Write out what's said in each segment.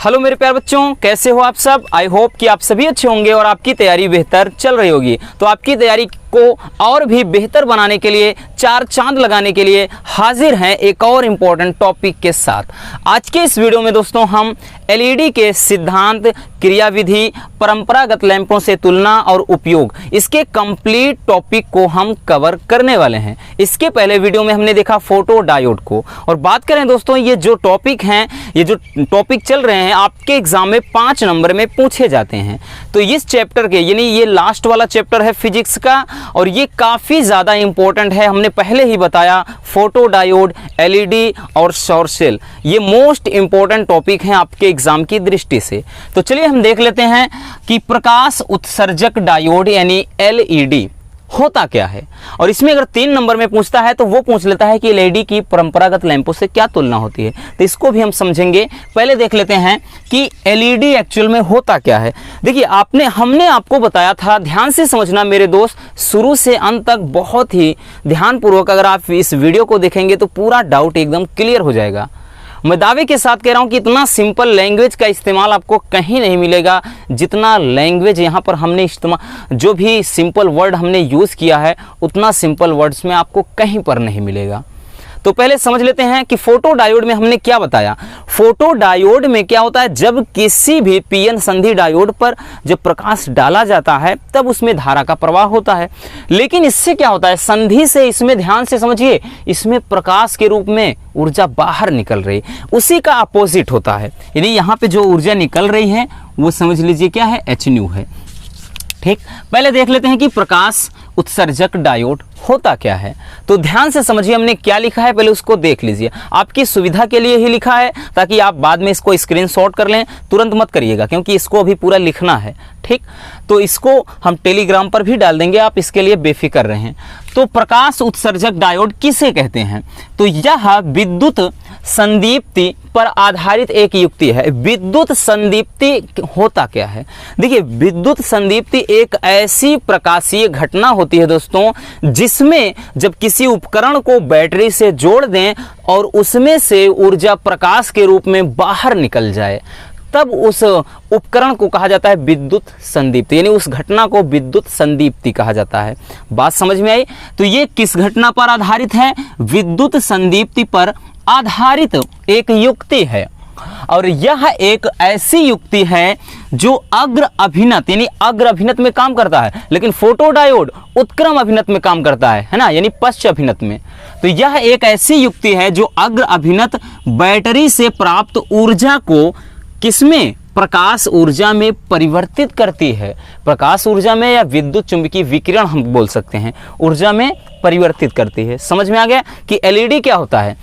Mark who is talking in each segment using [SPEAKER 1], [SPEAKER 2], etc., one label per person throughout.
[SPEAKER 1] Hello मेरे प्यारे बच्चों, कैसे हो आप सब। आई होप कि आप सभी अच्छे होंगे और आपकी तैयारी बेहतर चल रही होगी। तो आपकी तैयारी को और भी बेहतर बनाने के लिए, चार चांद लगाने के लिए हाजिर हैं एक और इम्पोर्टेंट टॉपिक के साथ। आज के इस वीडियो में दोस्तों हम एलईडी के सिद्धांत, क्रियाविधि, परंपरागत लैंपों से तुलना और उपयोग, इसके कंप्लीट टॉपिक को हम कवर करने वाले हैं। इसके पहले वीडियो में हमने देखा फोटो डायोड को। और बात करें दोस्तों, ये जो टॉपिक हैं, ये जो टॉपिक चल रहे हैं आपके एग्जाम में 5 नंबर में पूछे जाते हैं। तो इस चैप्टर के, यानी ये लास्ट वाला चैप्टर है फिजिक्स का, और ये काफ़ी ज़्यादा इंपॉर्टेंट है। हमने पहले ही बताया फोटो डायोड, एलईडी और सौर सेल, ये मोस्ट इंपॉर्टेंट टॉपिक हैं आपके एग्जाम की दृष्टि से। तो चलिए हम देख लेते हैं कि प्रकाश उत्सर्जक डायोड यानी एलईडी होता क्या है। और इसमें अगर 3 नंबर में पूछता है तो वो पूछ लेता है कि एलईडी की परंपरागत लैंपों से क्या तुलना होती है। तो इसको भी हम समझेंगे। पहले देख लेते हैं कि एलईडी एक्चुअल में होता क्या है। देखिए, हमने आपको बताया था, ध्यान से समझना मेरे दोस्त, शुरू से अंत तक बहुत ही ध्यानपूर्वक अगर आप इस वीडियो को देखेंगे तो पूरा डाउट एकदम क्लियर हो जाएगा। मैं दावे के साथ कह रहा हूँ कि इतना सिंपल लैंग्वेज का इस्तेमाल आपको कहीं नहीं मिलेगा जितना लैंग्वेज यहाँ पर हमने इस्तेमाल, जो भी सिंपल वर्ड हमने यूज़ किया है उतना सिंपल वर्ड्स में आपको कहीं पर नहीं मिलेगा। तो पहले समझ लेते हैं कि फोटो डायोड में हमने क्या बताया। फोटो डायोड में क्या होता है, जब किसी भी पीएन संधि डायोड पर जब प्रकाश डाला जाता है तब उसमें धारा का प्रवाह होता है। लेकिन इससे क्या होता है, संधि से इसमें ध्यान से समझिए, इसमें प्रकाश के रूप में ऊर्जा बाहर निकल रही, उसी का अपोजिट होता है। यानी यहाँ पे जो ऊर्जा निकल रही है वो समझ लीजिए क्या है, hν है। ठीक, पहले देख लेते हैं कि प्रकाश उत्सर्जक डायोड होता क्या है। तो ध्यान से समझिए हमने क्या लिखा है, पहले उसको देख लीजिए। आपकी सुविधा के लिए ही लिखा है ताकि आप बाद में इसको स्क्रीनशॉट कर लें। तुरंत मत करिएगा क्योंकि इसको अभी पूरा लिखना है। ठीक, तो इसको हम टेलीग्राम पर भी डाल देंगे, आप इसके लिए बेफिक्र रहें। तो प्रकाश उत्सर्जक डायोड किसे कहते हैं, तो यह विद्युत संदीप्ति पर आधारित एक युक्ति है। विद्युत संदीप्ति होता क्या है, देखिए, विद्युत संदीप्ति एक ऐसी प्रकाशीय घटना होती है दोस्तों जिसमें जब किसी उपकरण को बैटरी से जोड़ दें और उसमें से ऊर्जा प्रकाश के रूप में बाहर निकल जाए, तब उस उपकरण को कहा जाता है विद्युत संदीप्ति, यानी उस घटना को विद्युत संदीप्ति कहा जाता है। बात समझ में आई। तो ये किस घटना पर आधारित है, विद्युत संदीप्ति पर आधारित एक युक्ति है। और यह एक ऐसी युक्ति है जो अग्र अभिनत, यानी अग्र अभिनत में काम करता है, लेकिन फोटो डायोड उत्क्रम अभिनत में काम करता है ना, यानी पश्च अभिनत में। तो यह एक ऐसी युक्ति है जो अग्र अभिनत बैटरी से प्राप्त ऊर्जा को किसमें, प्रकाश ऊर्जा में परिवर्तित करती है। प्रकाश ऊर्जा में या विद्युत चुंबकीय विकिरण हम बोल सकते हैं, ऊर्जा में परिवर्तित करती है। समझ में आ गया कि एलईडी क्या होता है।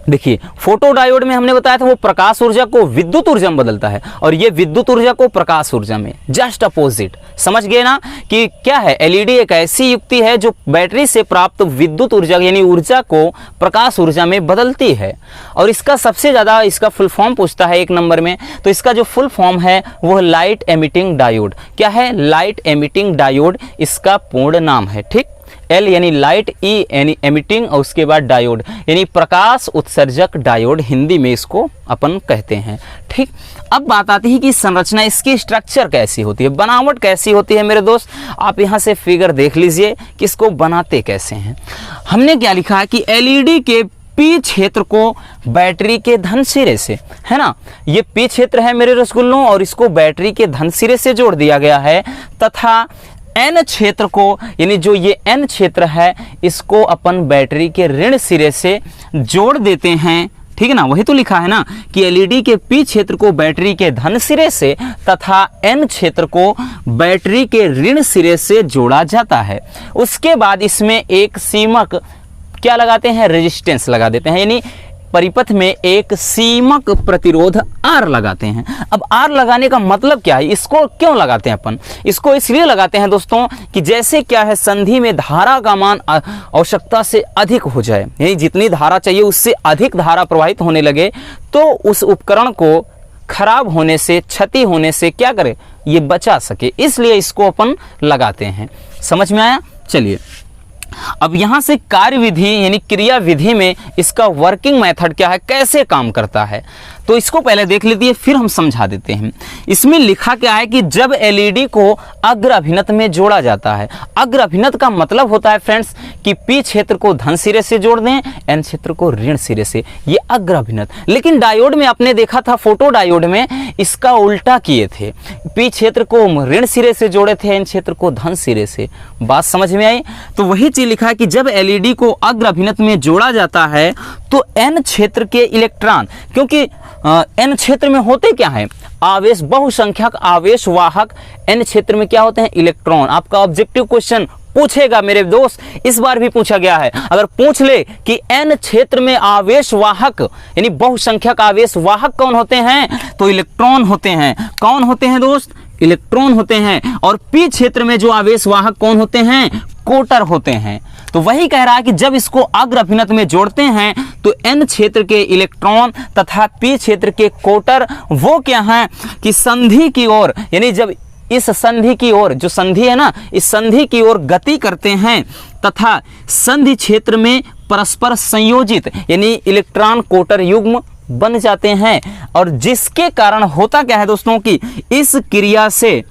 [SPEAKER 1] देखिए, फोटो डायोड में हमने बताया था वो प्रकाश ऊर्जा को विद्युत ऊर्जा में बदलता है, और ये विद्युत ऊर्जा को प्रकाश ऊर्जा में, जस्ट अपोजिट। समझ गए ना कि क्या है, एलईडी एक ऐसी युक्ति है जो बैटरी से प्राप्त विद्युत ऊर्जा यानी ऊर्जा को प्रकाश ऊर्जा में बदलती है। और इसका सबसे ज़्यादा इसका फुल फॉर्म पूछता है 1 नंबर में, तो इसका जो फुल फॉर्म है वो लाइट एमिटिंग डायोड। क्या है, लाइट एमिटिंग डायोड इसका पूर्ण नाम है। ठीक, एल यानी लाइट, ई यानी एमिटिंग, और उसके बाद डायोड यानी प्रकाश उत्सर्जक डायोड, हिंदी में इसको अपन कहते हैं। ठीक, अब बात आती है कि संरचना, इसकी स्ट्रक्चर कैसी होती है, बनावट कैसी होती है मेरे दोस्त। आप यहाँ से फिगर देख लीजिए कि इसको बनाते कैसे हैं। हमने क्या लिखा है कि एलईडी के पी क्षेत्र को बैटरी के धन सिरे से, है ना, ये पी क्षेत्र है मेरे रसगुल्लों, और इसको बैटरी के धन सिरे से जोड़ दिया गया है, तथा एन क्षेत्र को, यानी जो ये एन क्षेत्र है, इसको अपन बैटरी के ऋण सिरे से जोड़ देते हैं। ठीक है ना, वही तो लिखा है ना कि एलईडी के पी क्षेत्र को बैटरी के धन सिरे से तथा एन क्षेत्र को बैटरी के ऋण सिरे से जोड़ा जाता है। उसके बाद इसमें एक सीमक क्या लगाते हैं, रेजिस्टेंस लगा देते हैं, यानी परिपथ में एक सीमक प्रतिरोध R लगाते हैं। अब R लगाने का मतलब क्या है, इसको क्यों लगाते हैं अपन, इसको इसलिए लगाते हैं दोस्तों कि जैसे क्या है, संधि में धारा का मान आवश्यकता से अधिक हो जाए, यानी जितनी धारा चाहिए उससे अधिक धारा प्रवाहित होने लगे, तो उस उपकरण को खराब होने से, क्षति होने से क्या करे, ये बचा सके, इसलिए इसको अपन लगाते हैं। समझ में आया। चलिए अब यहाँ से कार्य विधि यानी क्रिया विधि में इसका वर्किंग मेथड क्या है, कैसे काम करता है, तो इसको पहले देख लीजिए, फिर हम समझा देते हैं। इसमें लिखा क्या है कि जब एलईडी को अग्र अभिनत में जोड़ा जाता है, अग्र अभिनत का मतलब होता है फ्रेंड्स कि पी क्षेत्र को धन सिरे से जोड़ दें, एन क्षेत्र को ऋण सिरे से, ये अग्र अभिनत। लेकिन डायोड में आपने देखा था, फोटो डायोड में इसका उल्टा किए थे, पी क्षेत्र को ऋण सिरे से जोड़े थे, एन क्षेत्र को धन सिरे से। बात समझ में आई? तो वही चीज लिखा है कि जब एलईडी को अग्र अभिनत में जोड़ा जाता है तो एन क्षेत्र के इलेक्ट्रॉन, क्योंकि एन क्षेत्र में होते क्या है, आवेश, बहुसंख्यक आवेश वाहक, एन क्षेत्र में क्या होते हैं, इलेक्ट्रॉन। आपका ऑब्जेक्टिव क्वेश्चन पूछेगा मेरे दोस्त, इस बार भी पूछा गया है, अगर पूछ ले कि एन क्षेत्र में आवेश वाहक यानी बहुसंख्यक आवेश वाहक कौन होते हैं, तो इलेक्ट्रॉन होते हैं। कौन होते हैं दोस्त? इलेक्ट्रॉन होते हैं। और पी क्षेत्र में जो आवेश वाहक कौन होते हैं, कोटर होते हैं। तो वही कह रहा है कि जब इसको अग्र अभिनत में जोड़ते हैं तो एन क्षेत्र के इलेक्ट्रॉन तथा पी क्षेत्र के कोटर वो क्या हैं कि संधि की ओर, यानी जब इस संधि की ओर, जो संधि है ना, इस संधि की ओर गति करते हैं तथा संधि क्षेत्र में परस्पर संयोजित यानी इलेक्ट्रॉन कोटर युग्म बन जाते हैं। और जिसके कारण होता क्या है दोस्तों कि इस क्रिया से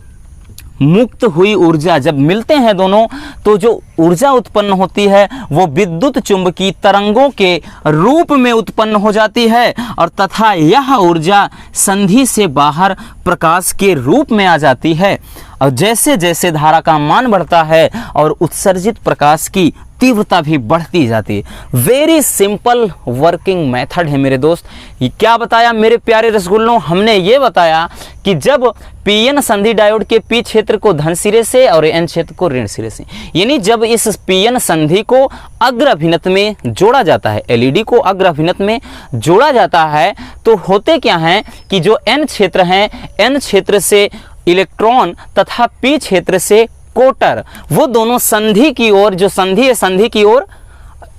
[SPEAKER 1] मुक्त हुई ऊर्जा जब मिलते हैं दोनों, तो जो ऊर्जा उत्पन्न होती है वो विद्युत चुंबकीय तरंगों के रूप में उत्पन्न हो जाती है और तथा यह ऊर्जा संधि से बाहर प्रकाश के रूप में आ जाती है। और जैसे जैसे धारा का मान बढ़ता है और उत्सर्जित प्रकाश की तीव्रता भी बढ़ती जाती है। वेरी सिंपल वर्किंग मेथड है मेरे दोस्त। ये क्या बताया मेरे प्यारे रसगुल्लों? हमने ये बताया कि जब पीएन संधि डायोड के पी क्षेत्र को धन सिरे से और एन क्षेत्र को ऋण सिरे से, यानी जब इस पीएन संधि को अग्र अभिनत में जोड़ा जाता है, एलईडी को अग्र अभिनत में जोड़ा जाता है, तो होते क्या हैं कि जो एन क्षेत्र हैं, एन क्षेत्र से इलेक्ट्रॉन तथा पी क्षेत्र से कोटर, वो दोनों संधि की ओर, जो संधि है संधि की ओर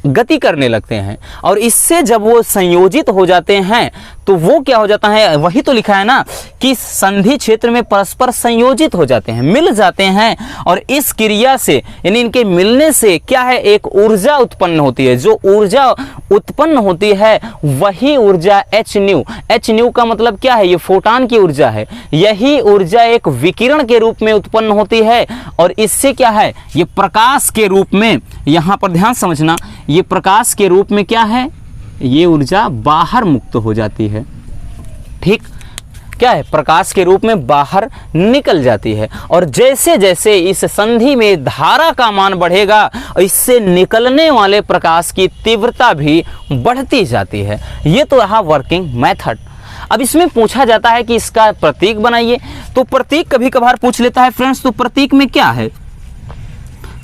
[SPEAKER 1] गति करने लगते हैं। और इससे जब वो संयोजित हो जाते हैं तो वो क्या हो जाता है, वही तो लिखा है ना कि संधि क्षेत्र में परस्पर संयोजित हो जाते हैं, मिल जाते हैं। और इस क्रिया से यानी इनके मिलने से क्या है, एक ऊर्जा उत्पन्न होती है। जो ऊर्जा उत्पन्न होती है वही ऊर्जा एच न्यू का मतलब क्या है, ये फोटॉन की ऊर्जा है। यही ऊर्जा एक विकिरण के रूप में उत्पन्न होती है और इससे क्या है, ये प्रकाश के रूप में, यहाँ पर ध्यान समझना, ये प्रकाश के रूप में क्या है, ये ऊर्जा बाहर मुक्त हो जाती है। ठीक, क्या है, प्रकाश के रूप में बाहर निकल जाती है। और जैसे जैसे इस संधि में धारा का मान बढ़ेगा, इससे निकलने वाले प्रकाश की तीव्रता भी बढ़ती जाती है। ये तो रहा वर्किंग मेथड। अब इसमें पूछा जाता है कि इसका प्रतीक बनाइए, तो प्रतीक कभी कभार पूछ लेता है फ्रेंड्स। तो प्रतीक में क्या है,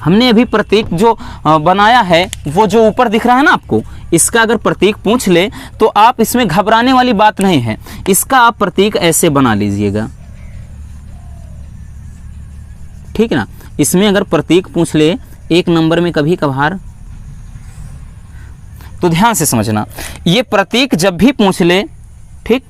[SPEAKER 1] हमने अभी प्रतीक जो बनाया है वो जो ऊपर दिख रहा है ना आपको, इसका अगर प्रतीक पूछ ले तो आप इसमें घबराने वाली बात नहीं है। इसका आप प्रतीक ऐसे बना लीजिएगा, ठीक है ना। इसमें अगर प्रतीक पूछ ले एक नंबर में कभी कभार, तो ध्यान से समझना, ये प्रतीक जब भी पूछ ले, ठीक,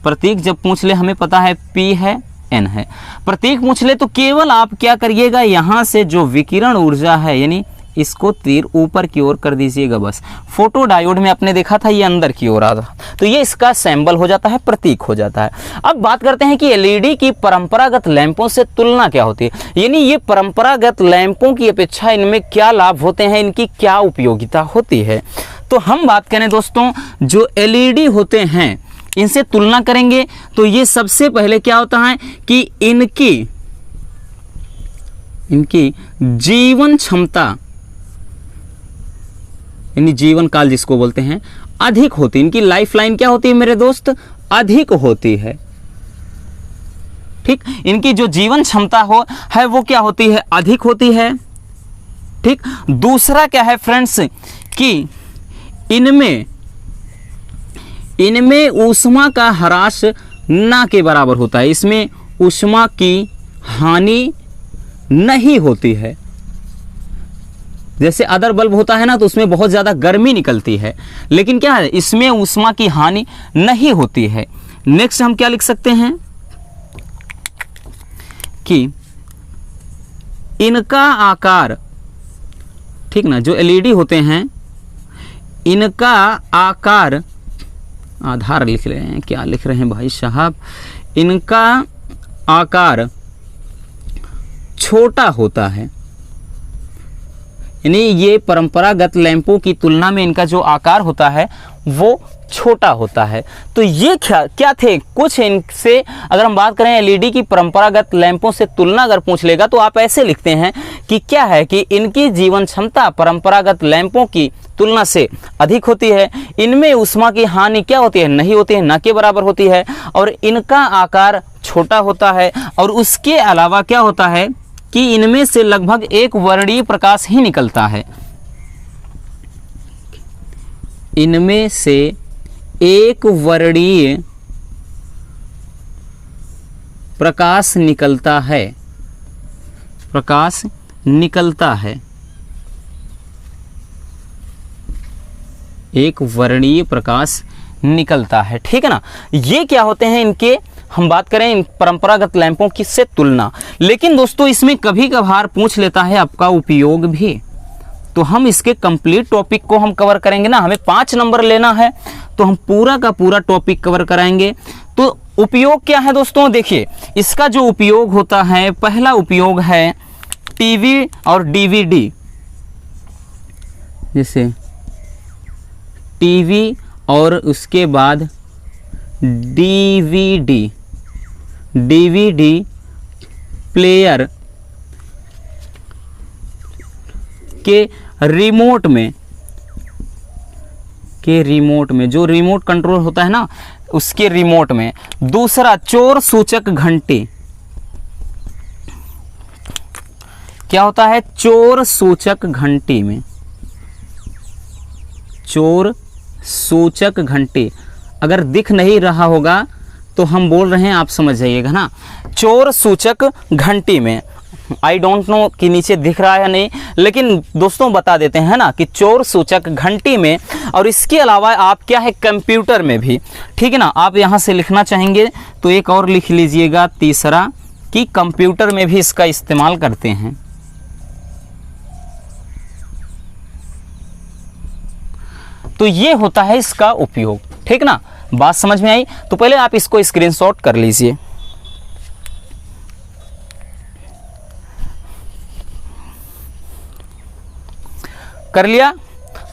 [SPEAKER 1] प्रतीक जब पूछ ले, हमें पता है P है, N है, प्रतीक पूछ ले तो केवल आप क्या करिएगा, यहाँ से जो विकिरण ऊर्जा है यानी इसको तीर ऊपर की ओर कर दीजिएगा बस। फोटो डायोड में आपने देखा था ये अंदर की ओर आ रहा, तो ये इसका सिंबल हो जाता है, प्रतीक हो जाता है। अब बात करते हैं कि एलईडी की परंपरागत लैंपों से तुलना क्या होती है, यानी ये परंपरागत लैंपों की अपेक्षा इनमें क्या लाभ होते हैं, इनकी क्या उपयोगिता होती है। तो हम बात करें दोस्तों, जो एलईडी होते हैं इनसे तुलना करेंगे तो ये सबसे पहले क्या होता है कि इनकी जीवन क्षमता यानी जीवन काल जिसको बोलते हैं अधिक होती है। इनकी लाइफ लाइन क्या होती है मेरे दोस्त, अधिक होती है। ठीक, इनकी जो जीवन क्षमता है वो क्या होती है, अधिक होती है। ठीक, दूसरा क्या है फ्रेंड्स कि इनमें ऊष्मा का ह्रास ना के बराबर होता है, इसमें ऊष्मा की हानि नहीं होती है। जैसे अदर बल्ब होता है ना तो उसमें बहुत ज़्यादा गर्मी निकलती है, लेकिन क्या है, इसमें ऊष्मा की हानि नहीं होती है। नेक्स्ट हम क्या लिख सकते हैं कि इनका आकार, ठीक ना, जो एलईडी होते हैं इनका आकार, आधार लिख रहे हैं, क्या लिख रहे हैं भाई साहब, इनका आकार छोटा होता है, यानी ये परंपरागत लैंपों की तुलना में इनका जो आकार होता है वो छोटा होता है। तो ये क्या थे कुछ इनसे, अगर हम बात करें एलईडी की परंपरागत लैंपों से तुलना अगर पूछ लेगा तो आप ऐसे लिखते हैं कि क्या है कि इनकी जीवन क्षमता परंपरागत लैंपों की तुलना से अधिक होती है, इनमें ऊष्मा की हानि क्या होती है, नहीं होती है, न के बराबर होती है, और इनका आकार छोटा होता है, और उसके अलावा क्या होता है कि इनमें से लगभग एक वर्णीय प्रकाश ही निकलता है, इनमें से एक वर्णीय प्रकाश निकलता है, प्रकाश निकलता है, एक वर्णीय प्रकाश निकलता है, ठीक है ना। ये क्या होते हैं इनके, हम बात करें इन परंपरागत लैंपों की से तुलना। लेकिन दोस्तों इसमें कभी कभार पूछ लेता है आपका उपयोग भी, तो हम इसके कंप्लीट टॉपिक को हम कवर करेंगे ना, हमें 5 नंबर लेना है तो हम पूरा का पूरा टॉपिक कवर कराएंगे। तो उपयोग क्या है दोस्तों, देखिए इसका जो उपयोग होता है, पहला उपयोग है टीवी और डीवीडी, जैसे टीवी और उसके बाद डीवीडी, डीवीडी प्लेयर के रिमोट में, जो रिमोट कंट्रोल होता है ना उसके रिमोट में। दूसरा चोर सूचक घंटी, क्या होता है, चोर सूचक घंटी में, चोर सूचक घंटी, अगर दिख नहीं रहा होगा तो हम बोल रहे हैं आप समझ जाइएगा ना, चोर सूचक घंटी में। आई डोंट नो कि नीचे दिख रहा है या नहीं, लेकिन दोस्तों बता देते हैं ना कि चोर सूचक घंटी में, और इसके अलावा आप क्या है कंप्यूटर में भी, ठीक है ना। आप यहाँ से लिखना चाहेंगे तो एक और लिख लीजिएगा तीसरा, कि कंप्यूटर में भी इसका इस्तेमाल करते हैं। तो ये होता है इसका उपयोग, ठीक ना। बात समझ में आई? तो पहले आप इसको स्क्रीनशॉट कर लीजिए। कर लिया?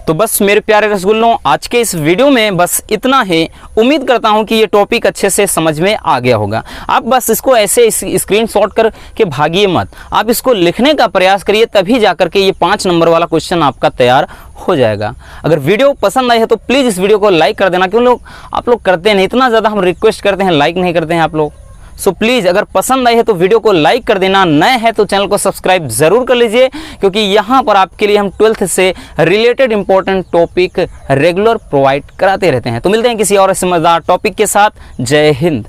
[SPEAKER 1] तो बस मेरे प्यारे रसगुल्लों, आज के इस वीडियो में बस इतना ही। उम्मीद करता हूं कि ये टॉपिक अच्छे से समझ में आ गया होगा। आप बस इसको ऐसे स्क्रीनशॉट करके भागिए मत, आप इसको लिखने का प्रयास करिए, तभी जाकर के ये 5 नंबर वाला क्वेश्चन आपका तैयार हो जाएगा। अगर वीडियो पसंद आई है तो प्लीज़ इस वीडियो को लाइक कर देना, क्यों आप लोग करते नहीं, इतना ज़्यादा हम रिक्वेस्ट करते हैं, लाइक नहीं करते हैं आप लोग। सो प्लीज़ अगर पसंद आई है तो वीडियो को लाइक कर देना, नए हैं तो चैनल को सब्सक्राइब ज़रूर कर लीजिए, क्योंकि यहाँ पर आपके लिए हम 12th से related important topic regular provide कराते रहते हैं। तो मिलते हैं किसी और समझदार टॉपिक के साथ। जय हिंद।